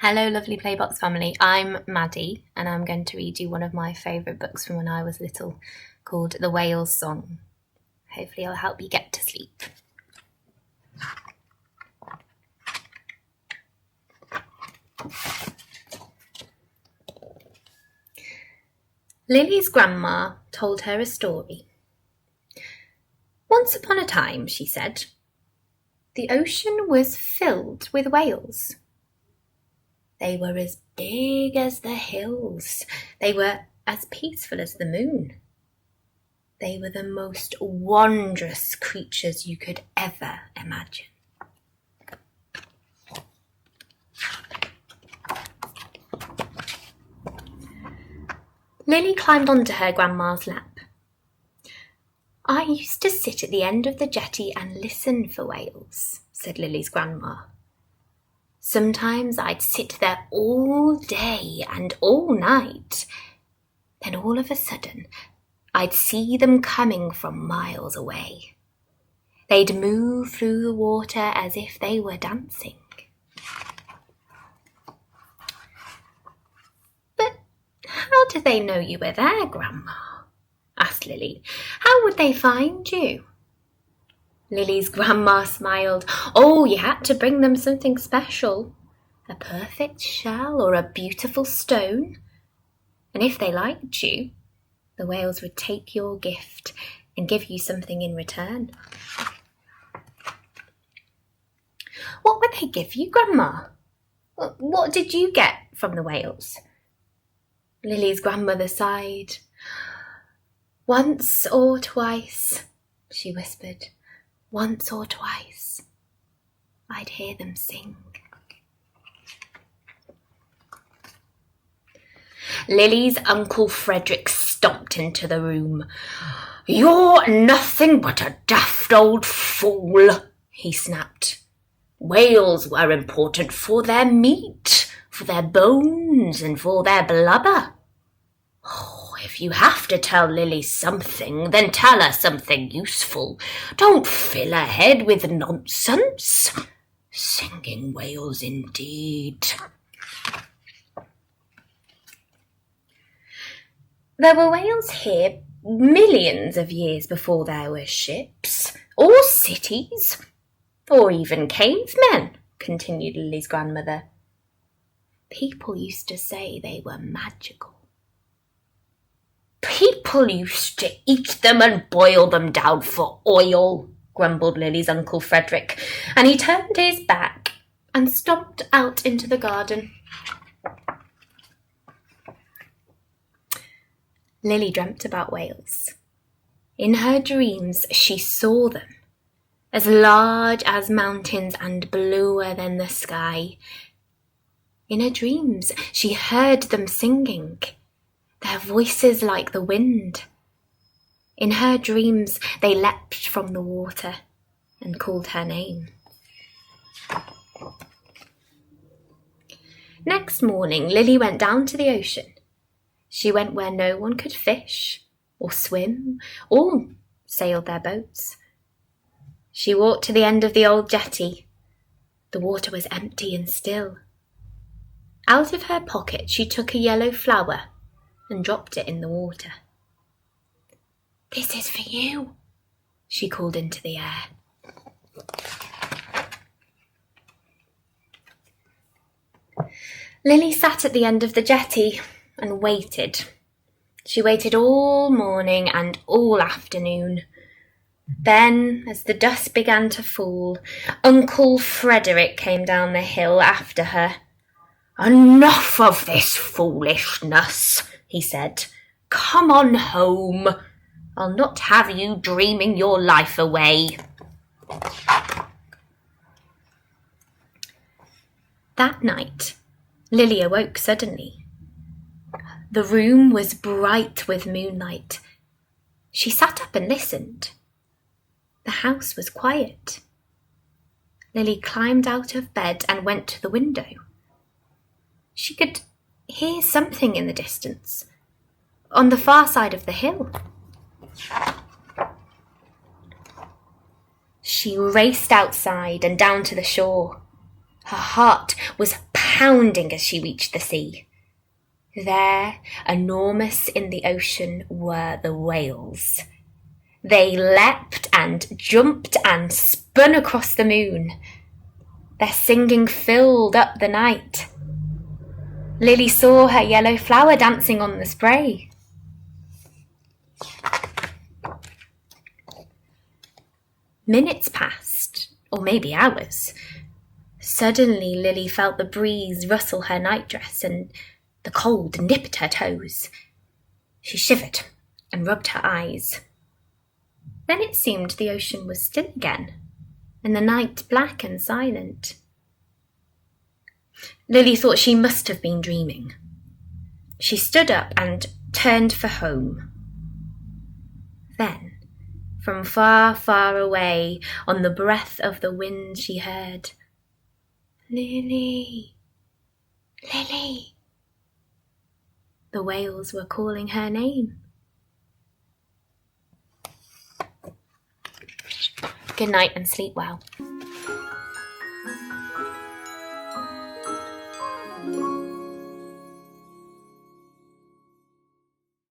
Hello, lovely Playbox family. I'm Maddy, and I'm going to read you one of my favourite books from when I was little, called The Whale's Song. Hopefully it'll help you get to sleep. Lily's grandma told her a story. Once upon a time, she said, the ocean was filled with whales. They were as big as the hills. They were as peaceful as the moon. They were the most wondrous creatures you could ever imagine. Lily climbed onto her grandma's lap. I used to sit at the end of the jetty and listen for whales, said Lily's grandma. Sometimes I'd sit there all day and all night. Then all of a sudden, I'd see them coming from miles away. They'd move through the water as if they were dancing. But how did they know you were there, Grandma? Asked Lily. How would they find you? Lily's grandma smiled. Oh, you had to bring them something special. A perfect shell or a beautiful stone. And if they liked you, the whales would take your gift and give you something in return. What would they give you, Grandma? What did you get from the whales? Lily's grandmother sighed. Once or twice, she whispered. Once or twice, I'd hear them sing. Lily's Uncle Frederick stomped into the room. You're nothing but a daft old fool, he snapped. Whales were important for their meat, for their bones, and for their blubber. Oh, if you have to tell Lily something, then tell her something useful. Don't fill her head with nonsense. Singing whales indeed. There were whales here millions of years before there were ships, or cities, or even cavemen, continued Lily's grandmother. People used to say they were magical. People used to eat them and boil them down for oil, grumbled Lily's Uncle Frederick, and he turned his back and stomped out into the garden. Lily dreamt about whales. In her dreams, she saw them, as large as mountains and bluer than the sky. In her dreams, she heard them singing, their voices like the wind. In her dreams, they leapt from the water and called her name. Next morning, Lily went down to the ocean. She went where no one could fish or swim or sail their boats. She walked to the end of the old jetty. The water was empty and still. Out of her pocket she took a yellow flower and dropped it in the water. This is for you, she called into the air. Lily sat at the end of the jetty and waited. She waited all morning and all afternoon. Then, as the dusk began to fall, Uncle Frederick came down the hill after her. Enough of this foolishness, he said. Come on home. I'll not have you dreaming your life away. That night, Lily awoke suddenly. The room was bright with moonlight. She sat up and listened. The house was quiet. Lily climbed out of bed and went to the window. She could hear something in the distance, on the far side of the hill. She raced outside and down to the shore. Her heart was pounding pounding as she reached the sea. There, enormous in the ocean, were the whales. They leapt and jumped and spun across the moon. Their singing filled up the night. Lily saw her yellow flower dancing on the spray. Minutes passed, or maybe hours. Suddenly Lily felt the breeze rustle her nightdress and the cold nip at her toes. She shivered and rubbed her eyes. Then it seemed the ocean was still again, and the night black and silent. Lily thought she must have been dreaming. She stood up and turned for home. Then, from far, far away, on the breath of the wind, she heard, "Lily, Lily." The whales were calling her name. Good night and sleep well.